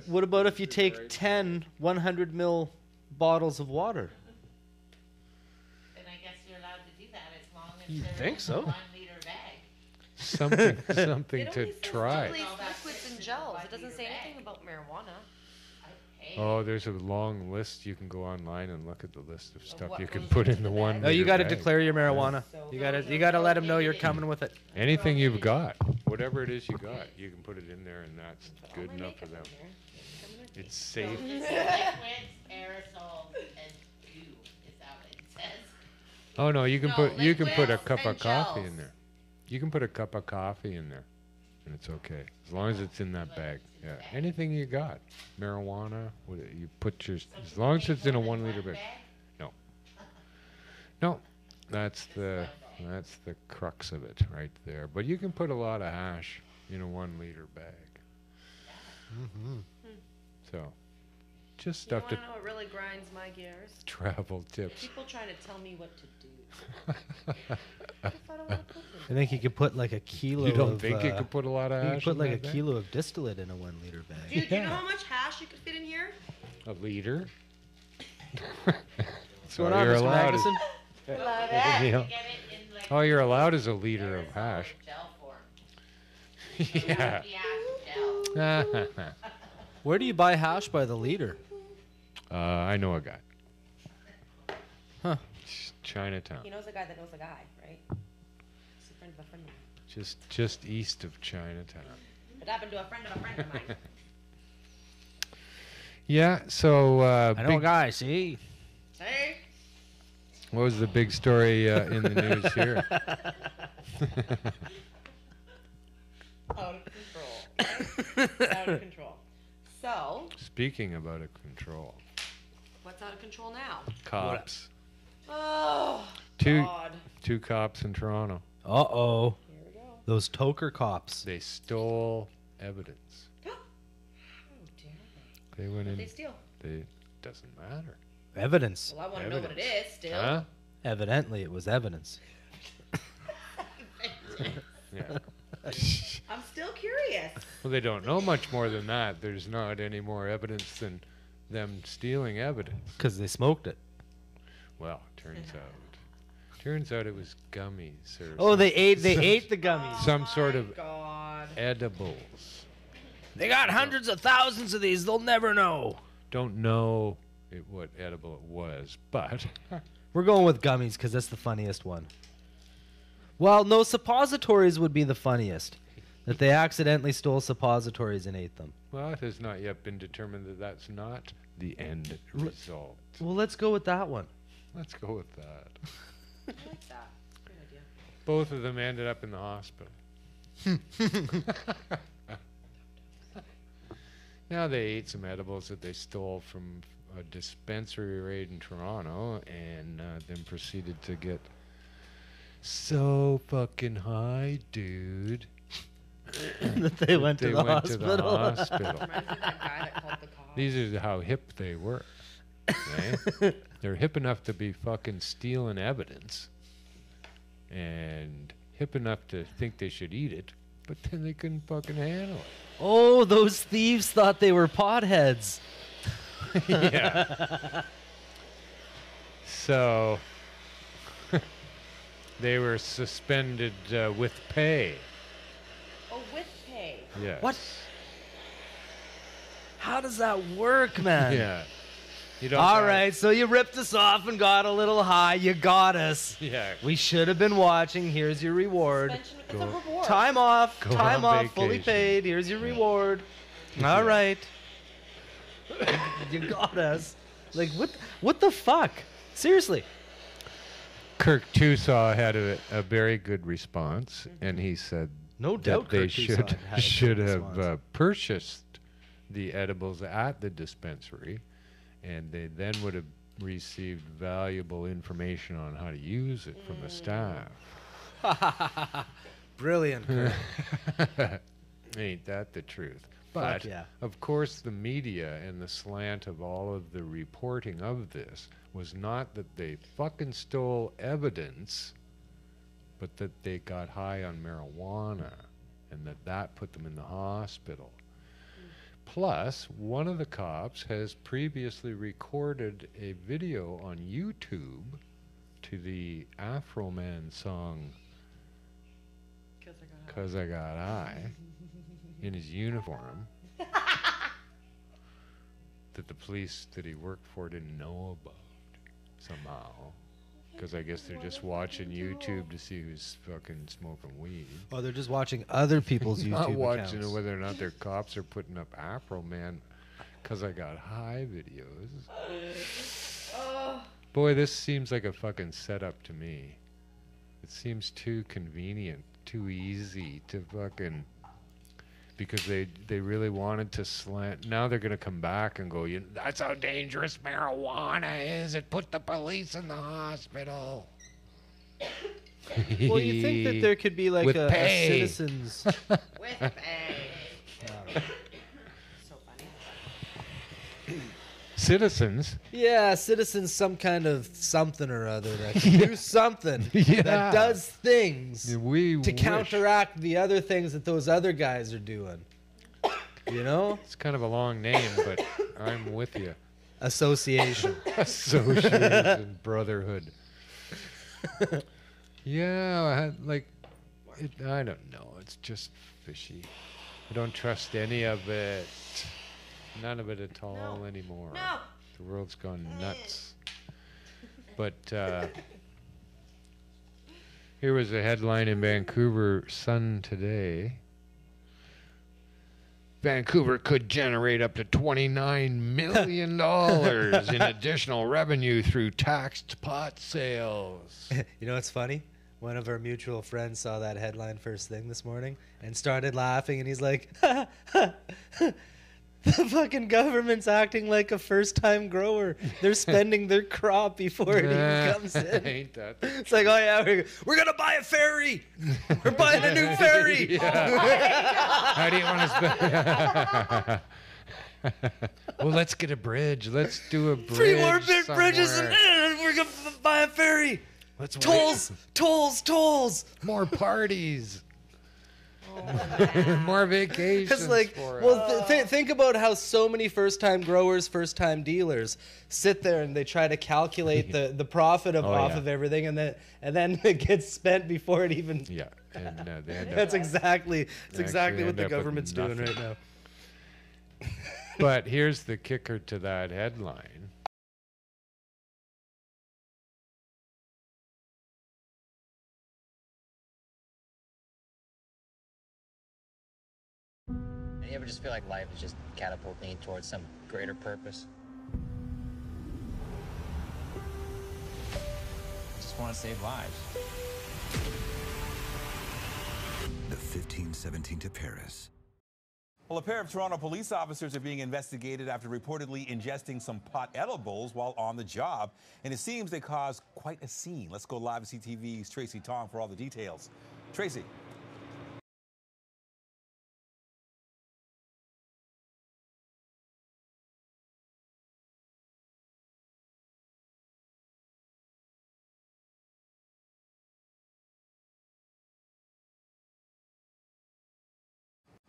What about if you take 10 100 ml bottles of water? Then I guess you're allowed to do that as long as You they're think in so? a 1 liter bag. Something It to only says try. liquids and gels. It doesn't say anything about marijuana. Oh, there's a long list. You can go online and look at the list of stuff what you can goes put into in the the one. bag? No, you got to bag. declare your marijuana. So- You got to let them know you're coming with it. Anything you've got, whatever it is you got, you can put it in there, and that's good All my enough for makeup them. in there. It's So safe. it's liquids, aerosols, and dew. Is that what it says? Oh no, you can No, put a liquids cup of and coffee gels. in there. You can put a cup of coffee in there, and it's okay as long as it's in that bag. Yeah, anything you got, marijuana, you put your as long as it's in a 1 liter bag. No, no, that's the crux of it right there. But you can put a lot of hash in a 1 liter bag. So, just You stuff want to to know what really grinds my gears? travel tips. People trying to tell me what to do. What if I don't want to put I them? think you could put like a kilo. You don't of, think you could put a lot of you hash could put in like a that bag? kilo of distillate in a 1 liter bag. Dude, do you know Yeah. how much hash you could fit in here? A liter? What's So going on, you're Mr. allowed Magnuson? Love Yeah. You get it in like All you're allowed is a liter of aerosol hash. or gel form. Yeah. The ash gel. Where do you buy hash by the liter? I know a guy. Huh. Chinatown. He knows a guy that knows a guy, right? He's a friend of a friend of mine. Just east of Chinatown. It happened to a friend of a friend of mine. Yeah, so I know a guy, see? Hey? what was the big story in the news here? Out of control. Right? Out of control. So, Speaking of out of control, what's out of control now? cops. Oh, Two God. two cops in Toronto. Uh-oh. Here we go. Those toker cops. They stole evidence. How dare they? They went What'd in. they steal? They doesn't matter. Evidence. Well, I want to know what it Evidence. is still. Huh? Evidently, it was evidence. Yeah. I'm still curious. Well, they don't know much more than that. There's not any more evidence than them stealing evidence. Because they smoked it. Well, turns out it was gummies or Oh, they ate the gummies. some sort My of God. edibles. They got hundreds of thousands of these. They'll never know. Don't know what edible it was, but We're going with gummies because that's the funniest one. Well, no, suppositories would be the funniest. That they accidentally stole suppositories and ate them. well, it has not yet been determined that that's not the end result. Well, let's go with that one. Let's go with that. I like that. Good idea. Both of them ended up in the hospital. Now they ate some edibles that they stole from a dispensary raid in Toronto, and then proceeded to get so fucking high, dude. That they went to They the went to the hospital. hospital. Reminds me of that guy that called the cops. These are how hip they were. Okay? They're hip enough to be fucking stealing evidence, and hip enough to think they should eat it, but then they couldn't fucking handle it. Oh, those thieves thought they were potheads. Yeah. So they were suspended with pay. Oh, with pay. Yes. What? How does that work, man? Yeah. You don't All got- right, so you ripped us off and got a little high. You got us. Yeah. We should have been watching. Here's your reward. Suspension, it's a Go. reward. Time off. Go Time on off. Fully vacation. paid. Here's your reward. All right. You got us. Like, what the fuck? Seriously. Kirk Tusaw had a very good response, and he said No that doubt they Kirk Tusaw had a good should have response. purchased the edibles at the dispensary, and they then would have received valuable information on how to use it from the staff. Brilliant. Kirk. Ain't that the truth? Fuck But yeah. of course, the media and the slant of all of the reporting of this was not that they fucking stole evidence, but that they got high on marijuana, and that put them in the hospital. Plus, one of the cops has previously recorded a video on YouTube to the Afro Man song, 'Cause I Got High, in his uniform, that the police that he worked for didn't know about somehow. Because I guess they're just watching YouTube to see who's fucking smoking weed. Oh, they're just watching other people's YouTube Not watching accounts. whether or not their cops are putting up Afro Man 'Cause I Got High videos. Boy, this seems like a fucking setup to me. It seems too convenient, too easy to fucking... Because they really wanted to slant... Now they're going to come back and go, that's how dangerous marijuana is. It put the police in the hospital. Well, you think that there could be like With a pay. citizens... With pay. So funny. Citizens? Yeah, citizens, some kind of something or other that can do something Yeah. that does things We to wish. counteract the other things that those other guys are doing. You know? It's kind of a long name, but I'm with you. Association. Association brotherhood. Yeah, I don't know. It's just fishy. I don't trust any of it. None of it at all anymore. No. The world's gone nuts. But here was a headline in Vancouver Sun today. Vancouver could generate up to $29 million in additional revenue through taxed pot sales. You know what's funny? One of our mutual friends saw that headline first thing this morning and started laughing, and he's like, the fucking government's acting like a first-time grower. They're spending their crop before it even comes in. Ain't that? It's like, oh yeah, we're gonna buy a ferry. We're buying a new ferry. How do you want to spend? Well, let's get a bridge. Let's do a bridge. 3 more big bridges, somewhere. and we're gonna buy a ferry. Let's Tolls. more parties. More vacations. It's like, for well, us. think about how so many first-time growers, first-time dealers sit there and they try to calculate the profit off of everything, and then it gets spent before it even. Yeah, and they end up. That's exactly what end the up with government's doing nothing. right now. But here's the kicker to that headline. You ever just feel like life is just catapulting you towards some greater purpose? Just want to save lives. The 1517 to Paris. Well, a pair of Toronto police officers are being investigated after reportedly ingesting some pot edibles while on the job. And it seems they caused quite a scene. Let's go live to CTV's Tracy Tong for all the details. Tracy.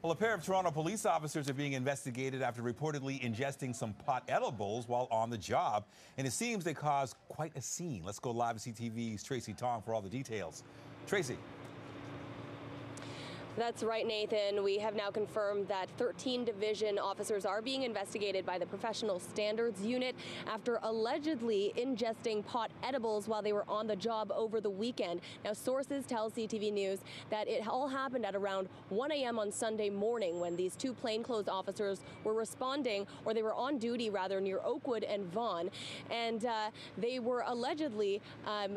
Well, a pair of Toronto police officers are being investigated after reportedly ingesting some pot edibles while on the job. And it seems they caused quite a scene. Let's go live to CTV's Tracy Tong for all the details. Tracy. That's right, Nathan. We have now confirmed that 13 division officers are being investigated by the Professional Standards Unit after allegedly ingesting pot edibles while they were on the job over the weekend. Now, sources tell CTV News that it all happened at around 1 a.m. on Sunday morning when these 2 plainclothes officers were responding, or they were on duty rather, near Oakwood and Vaughan, and they were allegedly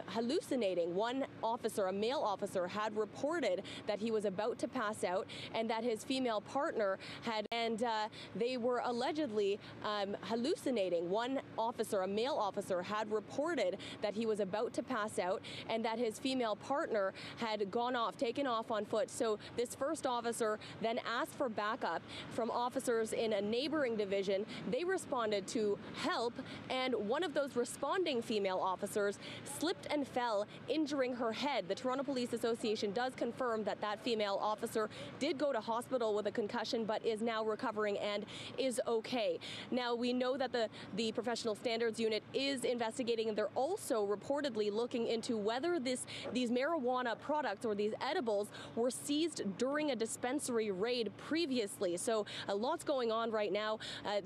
hallucinating. One officer, a male officer, had reported that he was about to pass out and that his female partner had, and they were allegedly hallucinating. One officer, a male officer, had reported that he was about to pass out and that his female partner had gone off, taken off on foot. So this first officer then asked for backup from officers in a neighboring division. They responded to help, and one of those responding female officers slipped and fell, injuring her head. The Toronto Police Association does confirm that that female officer officer did go to hospital with a concussion but is now recovering and is okay. Now, we know that the Professional Standards Unit is investigating, and they're also reportedly looking into whether these marijuana products or these edibles were seized during a dispensary raid previously. So a lot's going on right now.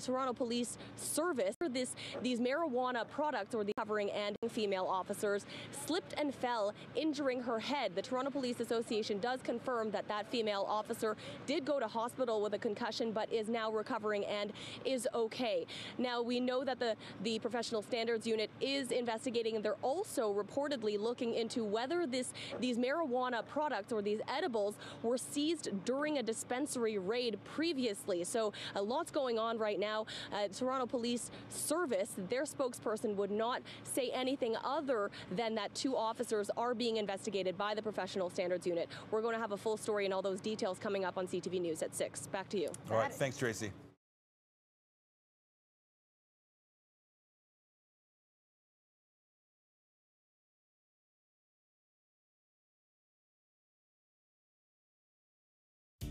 Toronto Police Service, these marijuana products or the covering and female officers slipped and fell, injuring her head. The Toronto Police Association does confirm that that female officer did go to hospital with a concussion but is now recovering and is okay. Now, we know that the Professional Standards Unit is investigating, and they're also reportedly looking into whether these marijuana products or these edibles were seized during a dispensary raid previously. So a lot's going on right now. Toronto Police Service, their spokesperson would not say anything other than that 2 officers are being investigated by the Professional Standards Unit. We're going to have a full story and all those details coming up on CTV News at 6. Back to you. All right, thanks, Tracy.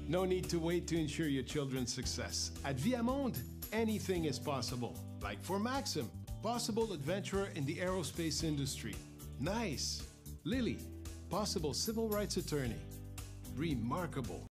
No need to wait to ensure your children's success. At Viamonde, anything is possible. Like for Maxim, possible adventurer in the aerospace industry. Nice. Lily, possible civil rights attorney. Remarkable.